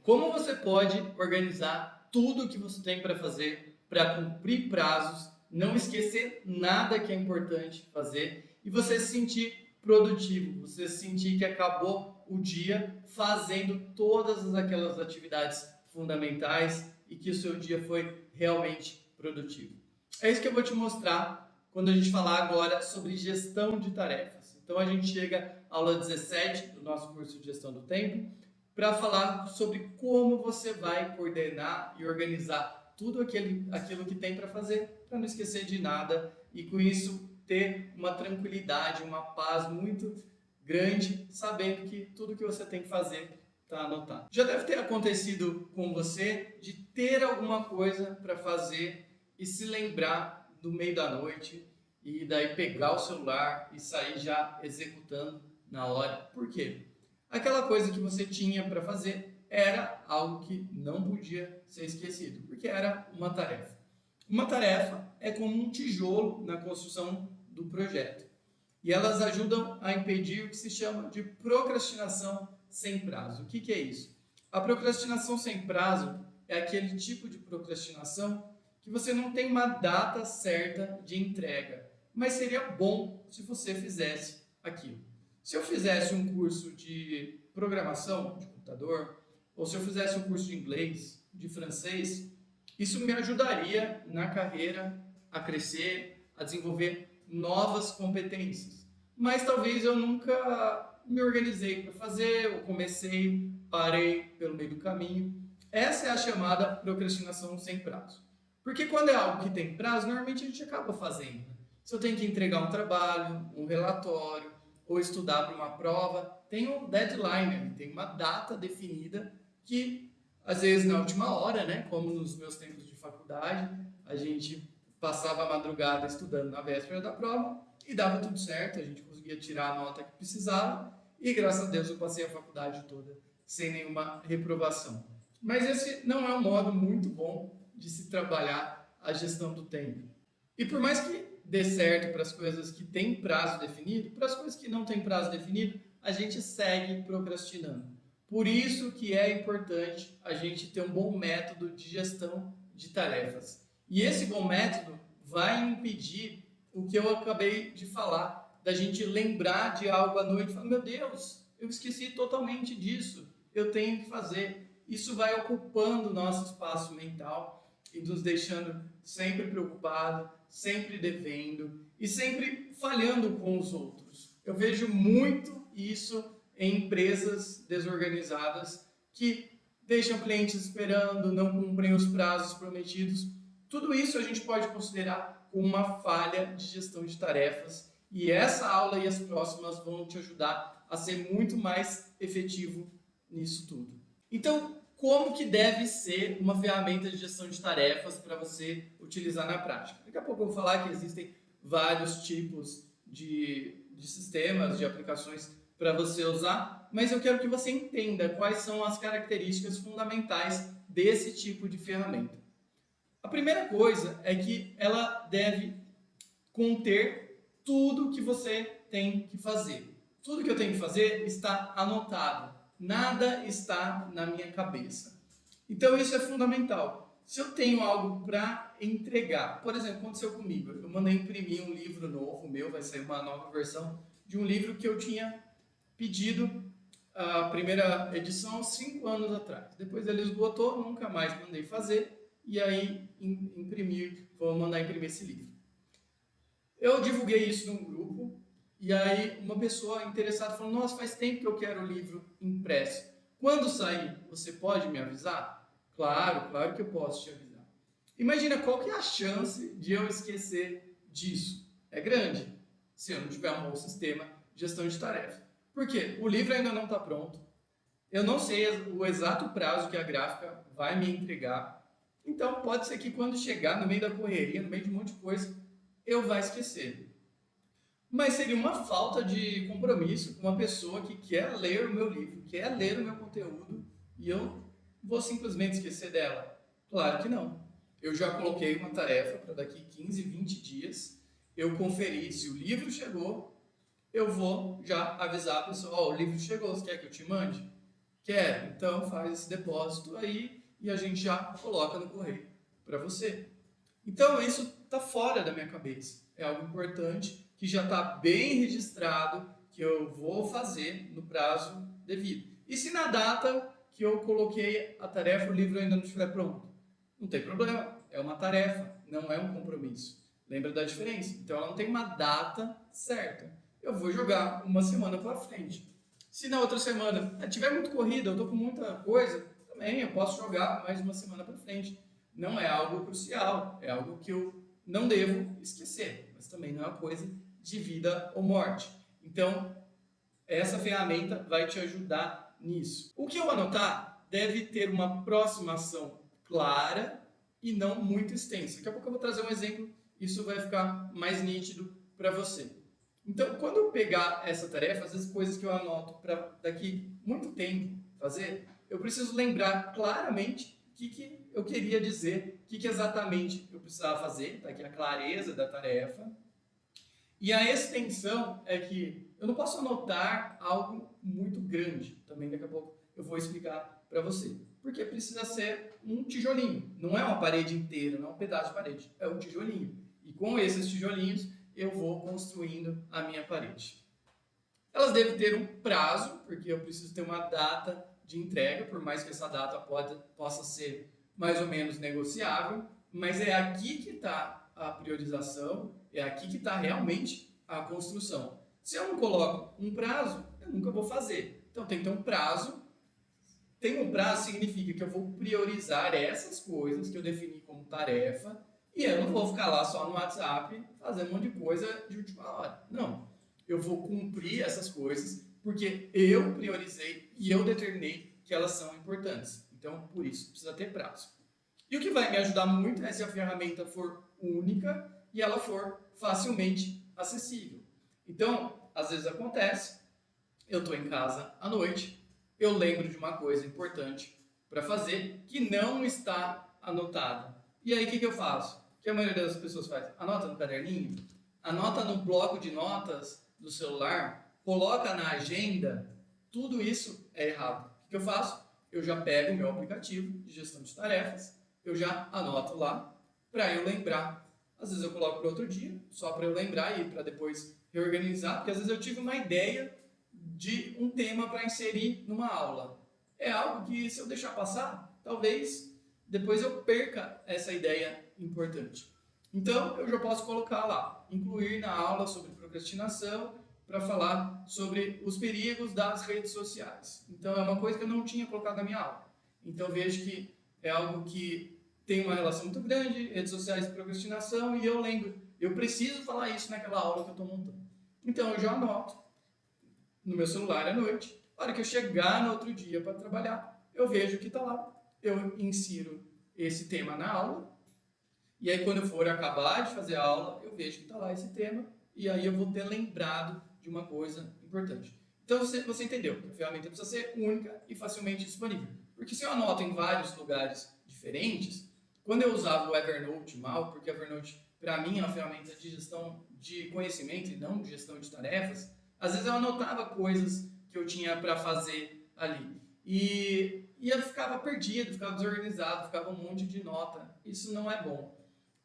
Como você pode organizar tudo o que você tem para fazer, para cumprir prazos, não esquecer nada que é importante fazer e você se sentir produtivo, você sentir que acabou o dia fazendo todas aquelas atividades fundamentais e que o seu dia foi realmente produtivo. É isso que eu vou te mostrar quando a gente falar agora sobre gestão de tarefas. Então a gente chega à aula 17 do nosso curso de gestão do tempo para falar sobre como você vai coordenar e organizar tudo aquilo que tem para fazer, para não esquecer de nada e com isso ter uma tranquilidade, uma paz muito grande, sabendo que tudo que você tem que fazer está anotado. Já deve ter acontecido com você de ter alguma coisa para fazer e se lembrar no meio da noite e daí pegar o celular e sair já executando na hora. Por quê? Aquela coisa que você tinha para fazer era algo que não podia ser esquecido, porque era uma tarefa. Uma tarefa é como um tijolo na construção do projeto. E elas ajudam a impedir o que se chama de procrastinação sem prazo. O que é isso? A procrastinação sem prazo é aquele tipo de procrastinação que você não tem uma data certa de entrega, mas seria bom se você fizesse aquilo. Se eu fizesse um curso de programação de computador, ou se eu fizesse um curso de inglês, de francês, isso me ajudaria na carreira a crescer, a desenvolver novas competências. Mas talvez eu nunca me organizei para fazer, ou comecei, parei pelo meio do caminho. Essa é a chamada procrastinação sem prazo. Porque quando é algo que tem prazo, normalmente a gente acaba fazendo. Se eu tenho que entregar um trabalho, um relatório, ou estudar para uma prova, tem um deadline, tem uma data definida que, às vezes, na última hora, né, como nos meus tempos de faculdade, a gente passava a madrugada estudando na véspera da prova e dava tudo certo, a gente conseguia tirar a nota que precisava e, graças a Deus, eu passei a faculdade toda sem nenhuma reprovação. Mas esse não é um modo muito bom de se trabalhar a gestão do tempo. E por mais que dê certo para as coisas que têm prazo definido, para as coisas que não têm prazo definido, a gente segue procrastinando. Por isso que é importante a gente ter um bom método de gestão de tarefas. E esse bom método vai impedir o que eu acabei de falar, da gente lembrar de algo à noite e falar, meu Deus, eu esqueci totalmente disso, eu tenho que fazer. Isso vai ocupando o nosso espaço mental e nos deixando sempre preocupado, sempre devendo e sempre falhando com os outros. Eu vejo muito isso em empresas desorganizadas que deixam clientes esperando, não cumprem os prazos prometidos. Tudo isso a gente pode considerar como uma falha de gestão de tarefas e essa aula e as próximas vão te ajudar a ser muito mais efetivo nisso tudo. Então, como que deve ser uma ferramenta de gestão de tarefas para você utilizar na prática? Daqui a pouco eu vou falar que existem vários tipos de sistemas, de aplicações para você usar, mas eu quero que você entenda quais são as características fundamentais desse tipo de ferramenta. A primeira coisa é que ela deve conter tudo que você tem que fazer. Tudo que eu tenho que fazer está anotado. Nada está na minha cabeça. Então isso é fundamental. Se eu tenho algo para entregar, por exemplo, aconteceu comigo, eu mandei imprimir um livro novo meu, vai sair uma nova versão de um livro que eu tinha pedido a primeira edição 5 anos atrás. Depois ele esgotou, nunca mais mandei fazer e aí vou mandar imprimir esse livro. Eu divulguei isso num grupo. E aí uma pessoa interessada falou, nossa, faz tempo que eu quero o livro impresso. Quando sair, você pode me avisar? Claro que eu posso te avisar. Imagina qual que é a chance de eu esquecer disso. É grande, se eu não tiver um bom sistema de gestão de tarefa. Por quê? O livro ainda não está pronto. Eu não sei o exato prazo que a gráfica vai me entregar. Então pode ser que quando chegar no meio da correria, no meio de um monte de coisa, eu vá esquecer. Mas seria uma falta de compromisso com uma pessoa que quer ler o meu livro, quer ler o meu conteúdo e eu vou simplesmente esquecer dela? Claro que não. Eu já coloquei uma tarefa para daqui 15, 20 dias, eu conferi se o livro chegou, eu vou já avisar a pessoa, o livro chegou, você quer que eu te mande? Quero. Então faz esse depósito aí e a gente já coloca no correio para você. Então isso está fora da minha cabeça. É algo importante que já está bem registrado que eu vou fazer no prazo devido. E se na data que eu coloquei a tarefa, o livro ainda não estiver pronto? Não tem problema, é uma tarefa, não é um compromisso. Lembra da diferença? Então ela não tem uma data certa. Eu vou jogar uma semana para frente. Se na outra semana tiver muito corrida, eu estou com muita coisa, também eu posso jogar mais uma semana para frente. Não é algo crucial, é algo que eu não devo esquecer, mas também não é uma coisa de vida ou morte. Então, essa ferramenta vai te ajudar nisso. O que eu anotar deve ter uma aproximação clara e não muito extensa. Daqui a pouco eu vou trazer um exemplo, isso vai ficar mais nítido para você. Então, quando eu pegar essa tarefa, às vezes coisas que eu anoto para daqui muito tempo fazer, eu preciso lembrar claramente o que eu queria dizer, o que exatamente eu precisava fazer, tá aqui a clareza da tarefa. E a extensão é que eu não posso anotar algo muito grande, também daqui a pouco eu vou explicar para você. Porque precisa ser um tijolinho, não é uma parede inteira, não é um pedaço de parede, é um tijolinho. E com esses tijolinhos eu vou construindo a minha parede. Elas devem ter um prazo, porque eu preciso ter uma data de entrega, por mais que essa data possa ser mais ou menos negociável, mas é aqui que está a priorização, é aqui que está realmente a construção. Se eu não coloco um prazo, eu nunca vou fazer. Então tem que ter um prazo. Tem um prazo significa que eu vou priorizar essas coisas que eu defini como tarefa e eu não vou ficar lá só no WhatsApp fazendo um monte de coisa de última hora. Não. Eu vou cumprir essas coisas porque eu priorizei e eu determinei que elas são importantes. Então, por isso, precisa ter prazo. E o que vai me ajudar muito é se a ferramenta for única e ela for facilmente acessível. Então, às vezes acontece, eu estou em casa à noite, eu lembro de uma coisa importante para fazer que não está anotada. E aí, o que eu faço? O que a maioria das pessoas faz? Anota no caderninho, anota no bloco de notas do celular, coloca na agenda, tudo isso é errado. O que eu faço? Eu já pego o meu aplicativo de gestão de tarefas, eu já anoto lá para eu lembrar. Às vezes eu coloco para outro dia, só para eu lembrar e para depois reorganizar, porque às vezes eu tive uma ideia de um tema para inserir numa aula. É algo que, se eu deixar passar, talvez depois eu perca essa ideia importante. Então, eu já posso colocar lá, incluir na aula sobre procrastinação, para falar sobre os perigos das redes sociais. Então, é uma coisa que eu não tinha colocado na minha aula. Então, eu vejo que é algo que tem uma relação muito grande, redes sociais e procrastinação, e eu lembro, eu preciso falar isso naquela aula que eu estou montando. Então, eu já anoto no meu celular à noite. Na hora que eu chegar no outro dia para trabalhar, eu vejo que está lá. Eu insiro esse tema na aula. E aí, quando eu for acabar de fazer a aula, eu vejo que está lá esse tema. E aí eu vou ter lembrado de uma coisa importante. Então, você entendeu que a ferramenta precisa ser única e facilmente disponível. Porque se eu anoto em vários lugares diferentes, quando eu usava o Evernote mal, porque o Evernote, para mim, é uma ferramenta de gestão de conhecimento e não de gestão de tarefas, às vezes eu anotava coisas que eu tinha para fazer ali. E eu ficava perdido, ficava desorganizado, ficava um monte de nota. Isso não é bom.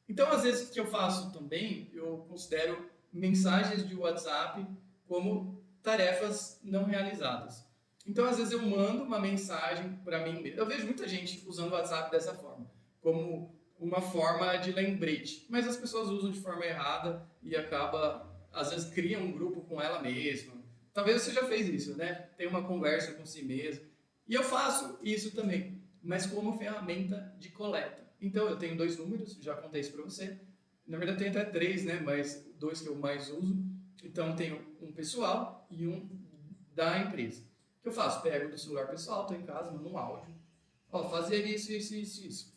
Então, às vezes, o que eu faço também, eu considero mensagens de WhatsApp como tarefas não realizadas. Então, às vezes, eu mando uma mensagem para mim mesmo. Eu vejo muita gente usando o WhatsApp dessa forma, como uma forma de lembrete. Mas as pessoas usam de forma errada e acaba, às vezes, cria um grupo com ela mesma. Talvez você já fez isso, né? Tem uma conversa com si mesmo. E eu faço isso também, mas como ferramenta de coleta. Então, eu tenho 2 números, já contei isso para você. Na verdade, eu tenho até 3, né? Mas 2 que eu mais uso. Então, tenho um pessoal e um da empresa. O que eu faço? Pego do celular pessoal, estou em casa, mando um áudio. Ó, fazer isso, isso, isso, isso.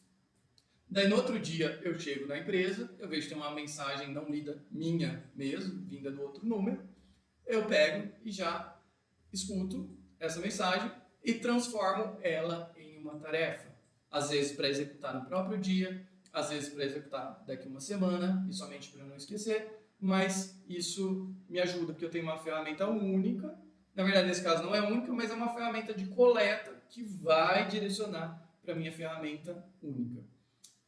Daí, no outro dia, eu chego na empresa, eu vejo que tem uma mensagem não lida minha mesmo, vinda do outro número. Eu pego e já escuto essa mensagem e transformo ela em uma tarefa. Às vezes para executar no próprio dia, às vezes para executar daqui uma semana, e somente para não esquecer, mas isso me ajuda porque eu tenho uma ferramenta única, Na verdade, nesse caso não é única, mas é uma ferramenta de coleta que vai direcionar para a minha ferramenta única.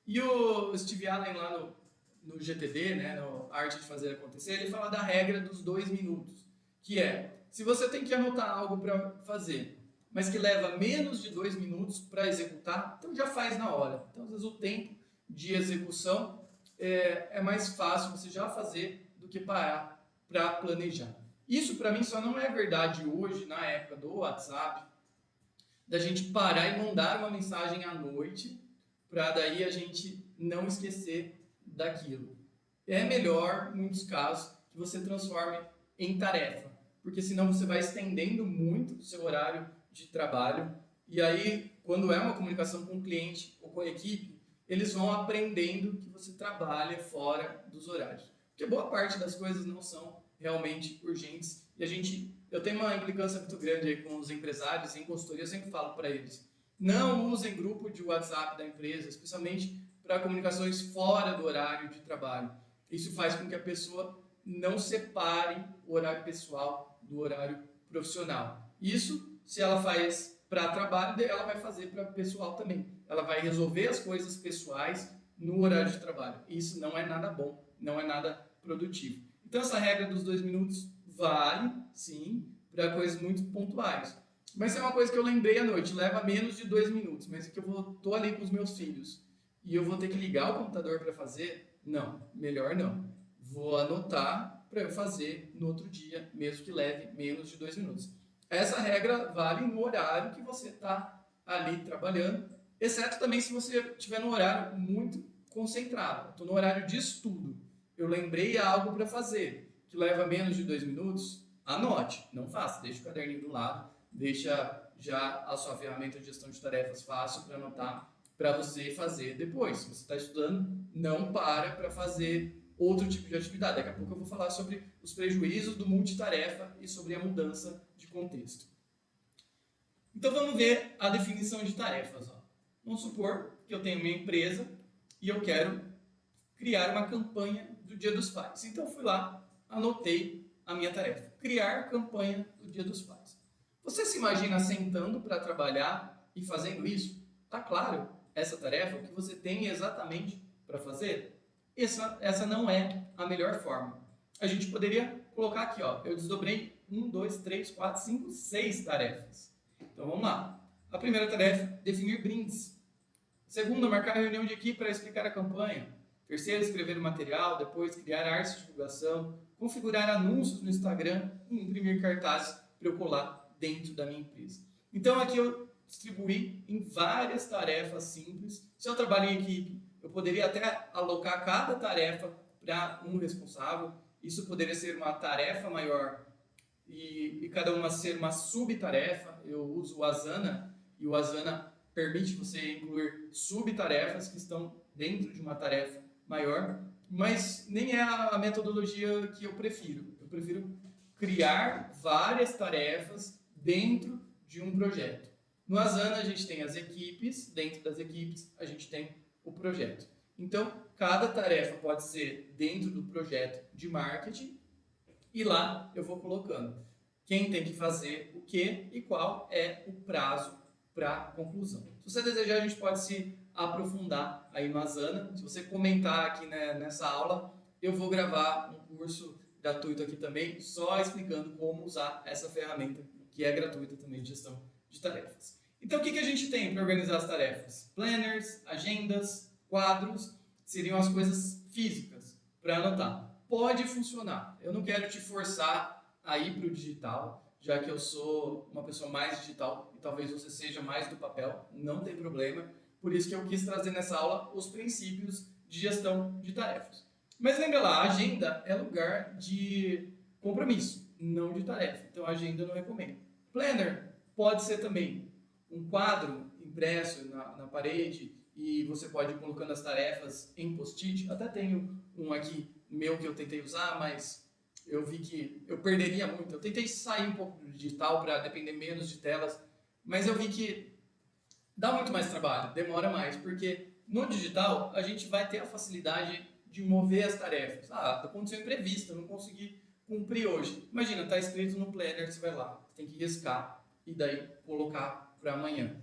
E o Steve Allen lá no GTD, né, no Arte de Fazer Acontecer, ele fala da regra dos 2 minutos, que é, se você tem que anotar algo para fazer, mas que leva menos de 2 minutos para executar, então já faz na hora. Então, às vezes, o tempo de execução é mais fácil você já fazer do que parar para planejar. Isso, para mim, só não é verdade hoje, na época do WhatsApp, da gente parar e mandar uma mensagem à noite, para daí a gente não esquecer daquilo. É melhor, em muitos casos, que você transforme em tarefa, porque senão você vai estendendo muito o seu horário de trabalho, e aí, quando é uma comunicação com o cliente ou com a equipe, eles vão aprendendo que você trabalha fora dos horários. Porque boa parte das coisas não são realmente urgentes, e eu tenho uma implicância muito grande aí com os empresários, em consultoria, eu sempre falo para eles, não usem grupo de WhatsApp da empresa, especialmente para comunicações fora do horário de trabalho. Isso faz com que a pessoa não separe o horário pessoal do horário profissional. Isso, se ela faz para trabalho, ela vai fazer para pessoal também. Ela vai resolver as coisas pessoais no horário de trabalho. Isso não é nada bom, não é nada produtivo. Então, essa regra dos 2 minutos vale, sim, para coisas muito pontuais. Mas é uma coisa que eu lembrei à noite, leva menos de 2 minutos, mas é que eu tô ali com os meus filhos e eu vou ter que ligar o computador para fazer? Não, melhor não. Vou anotar para eu fazer no outro dia, mesmo que leve menos de 2 minutos. Essa regra vale no horário que você está ali trabalhando, exceto também se você estiver no horário muito concentrado. Estou no horário de estudo. Eu lembrei algo para fazer, que leva menos de 2 minutos, anote, não faça, deixa o caderninho do lado, deixa já a sua ferramenta de gestão de tarefas fácil para anotar, para você fazer depois. Se você está estudando, não para fazer outro tipo de atividade. Daqui a pouco eu vou falar sobre os prejuízos do multitarefa e sobre a mudança de contexto. Então vamos ver a definição de tarefas. Vamos supor que eu tenho uma empresa e eu quero criar uma campanha do Dia dos Pais. Então eu fui lá, anotei a minha tarefa. Criar campanha do Dia dos Pais. Você se imagina sentando para trabalhar e fazendo isso? Tá claro essa tarefa, o que você tem exatamente para fazer? Essa não é a melhor forma. A gente poderia colocar aqui, eu desdobrei 1, 2, 3, 4, 5, 6 tarefas. Então vamos lá. A primeira tarefa, definir brindes. Segunda, marcar reunião de equipe para explicar a campanha. Terceira, escrever o material. Depois, criar arte de divulgação. Configurar anúncios no Instagram e imprimir cartazes para eu colar dentro da minha empresa. Então aqui eu distribuí em várias tarefas simples. Se eu trabalho em equipe, eu poderia até alocar cada tarefa para um responsável. Isso poderia ser uma tarefa maior e cada uma ser uma subtarefa. Eu uso o Asana e o Asana permite você incluir subtarefas que estão dentro de uma tarefa maior, mas nem é a metodologia que eu prefiro. Eu prefiro criar várias tarefas dentro de um projeto. No Asana a gente tem as equipes, dentro das equipes a gente tem o projeto. Então, cada tarefa pode ser dentro do projeto de marketing e lá eu vou colocando quem tem que fazer o que e qual é o prazo para conclusão. Se você desejar, a gente pode se aprofundar aí no Asana. Se você comentar aqui nessa aula, eu vou gravar um curso gratuito aqui também, só explicando como usar essa ferramenta, que é gratuita também de gestão de tarefas. Então, o que a gente tem para organizar as tarefas? Planners, agendas, quadros, seriam as coisas físicas para anotar. Pode funcionar. Eu não quero te forçar a ir para o digital, já que eu sou uma pessoa mais digital e talvez você seja mais do papel, não tem problema. Por isso que eu quis trazer nessa aula os princípios de gestão de tarefas. Mas lembra lá, a agenda é lugar de compromisso, não de tarefa. Então, a agenda eu não recomendo. Planner pode ser também um quadro impresso na parede e você pode ir colocando as tarefas em post-it. Até tenho um aqui meu que eu tentei usar, mas eu vi que eu perderia muito. Eu tentei sair um pouco do digital para depender menos de telas, mas eu vi que dá muito mais trabalho, demora mais, porque no digital a gente vai ter a facilidade de mover as tarefas. Aconteceu um imprevisto, eu não consegui cumprir hoje. Imagina, está escrito no planner, você vai lá, você tem que riscar e daí colocar para amanhã.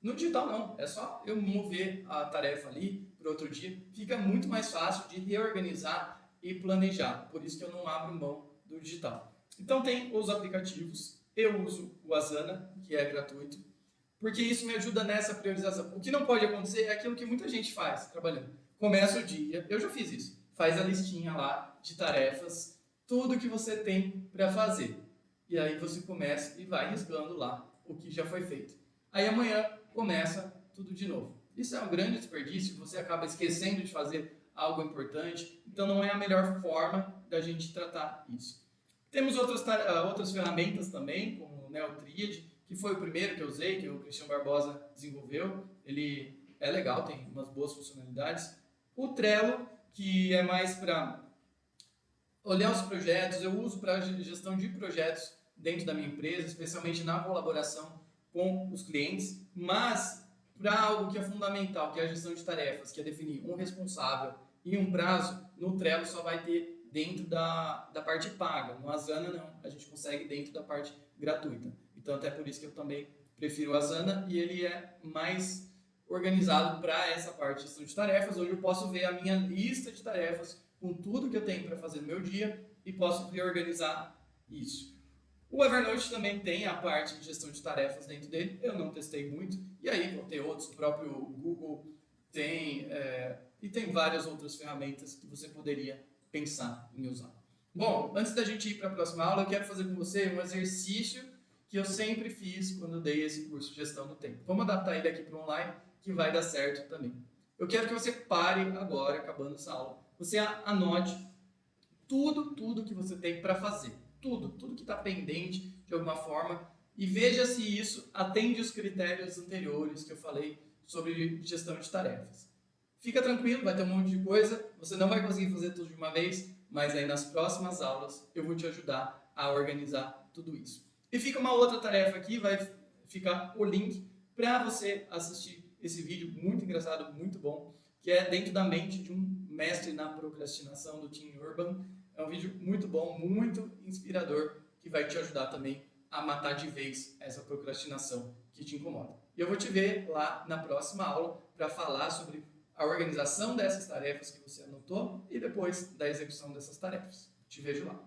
No digital não, é só eu mover a tarefa ali para outro dia. Fica muito mais fácil de reorganizar e planejar. Por isso que eu não abro mão do digital. Então tem os aplicativos. Eu uso o Asana, que é gratuito, porque isso me ajuda nessa priorização. O que não pode acontecer é aquilo que muita gente faz trabalhando. Começa o dia, eu já fiz isso. Faz a listinha lá de tarefas, tudo que você tem para fazer. E aí você começa e vai riscando lá o que já foi feito. Aí amanhã começa tudo de novo. Isso é um grande desperdício, você acaba esquecendo de fazer algo importante, então não é a melhor forma da gente tratar isso. Temos outras ferramentas também, como o NeoTriad, que foi o primeiro que eu usei, que o Cristian Barbosa desenvolveu. Ele é legal, tem umas boas funcionalidades. O Trello, que é mais para olhar os projetos, eu uso para gestão de projetos dentro da minha empresa, especialmente na colaboração com os clientes, mas para algo que é fundamental, que é a gestão de tarefas, que é definir um responsável e um prazo, no Trello só vai ter dentro da parte paga. No Asana não, a gente consegue dentro da parte gratuita. Então até por isso que eu também prefiro o Asana e ele é mais organizado para essa parte de gestão de tarefas, onde eu posso ver a minha lista de tarefas com tudo que eu tenho para fazer no meu dia e posso reorganizar isso. O Evernote também tem a parte de gestão de tarefas dentro dele, eu não testei muito, e aí vão ter outros, o próprio Google tem, e tem várias outras ferramentas que você poderia pensar em usar. Bom, antes da gente ir para a próxima aula, eu quero fazer com você um exercício que eu sempre fiz quando eu dei esse curso de gestão do tempo. Vamos adaptar ele aqui para o online, que vai dar certo também. Eu quero que você pare agora, acabando essa aula, você anote tudo que você tem para fazer. Tudo que está pendente de alguma forma e veja se isso atende os critérios anteriores que eu falei sobre gestão de tarefas. Fica tranquilo, vai ter um monte de coisa, você não vai conseguir fazer tudo de uma vez, mas aí nas próximas aulas eu vou te ajudar a organizar tudo isso. E fica uma outra tarefa aqui, vai ficar o link para você assistir esse vídeo muito engraçado, muito bom, que é Dentro da Mente de um Mestre na Procrastinação, do Tim Urban. É um vídeo muito bom, muito inspirador, que vai te ajudar também a matar de vez essa procrastinação que te incomoda. E eu vou te ver lá na próxima aula para falar sobre a organização dessas tarefas que você anotou e depois da execução dessas tarefas. Te vejo lá.